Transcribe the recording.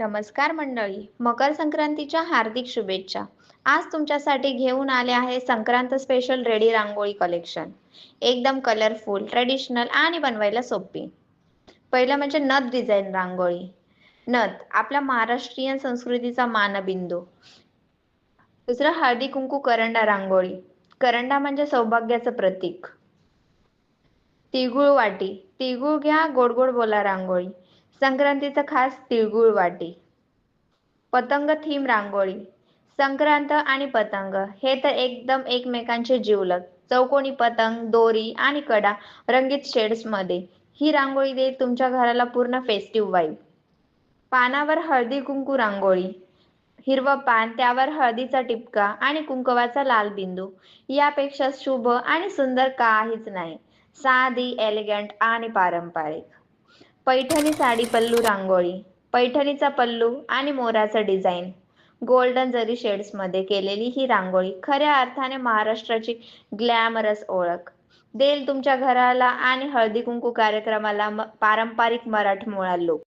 नमस्कार मंडळी, मकर संक्रांतीच्या हार्दिक शुभेच्छा. आज तुमच्यासाठी घेऊन आले आहे संक्रांत स्पेशल रेडी रांगोळी कलेक्शन. एकदम कलरफुल, ट्रेडिशनल आणि बनवायला सोपी. पहिलं म्हणजे नथ डिझाईन रांगोळी. नथ आपल्या महाराष्ट्रीयन संस्कृतीचा मानबिंदू. दुसरं हळदी कुंकू करंडा रांगोळी. करंडा म्हणजे सौभाग्याचं प्रतीक. तिळगुळ वाटी. तिळगुळ घ्या, गोड गोड बोला रांगोळी. संक्रांतीचं खास तिळगुळ वाटी. पतंग थीम रांगोळी. संक्रांत आणि पतंग हे तर एकदम एकमेकांचे जिवलग. चौकोनी पतंग, दोरी आणि कडा रंगीत शेड्स मध्ये ही रांगोळी देईल तुमच्या घराला पूर्ण फेस्टिव्ह वाईब. पानावर हळदी कुंकू रांगोळी. हिरवं पान, त्यावर हळदीचा टिपका आणि कुंकवाचा लाल बिंदू. यापेक्षा शुभ आणि सुंदर काहीच नाही. साधी, एलिगंट आणि पारंपरिक. पैठणी साडी पल्लू रांगोळी. पैठणीचा पल्लू आणि मोराचं डिझाईन गोल्डन जरी शेड्समध्ये केलेली ही रांगोळी खऱ्या अर्थाने महाराष्ट्राची ग्लॅमरस ओळख देईल तुमच्या घराला आणि हळदी कुंकू कार्यक्रमाला पारंपरिक मराठमोळा लुक.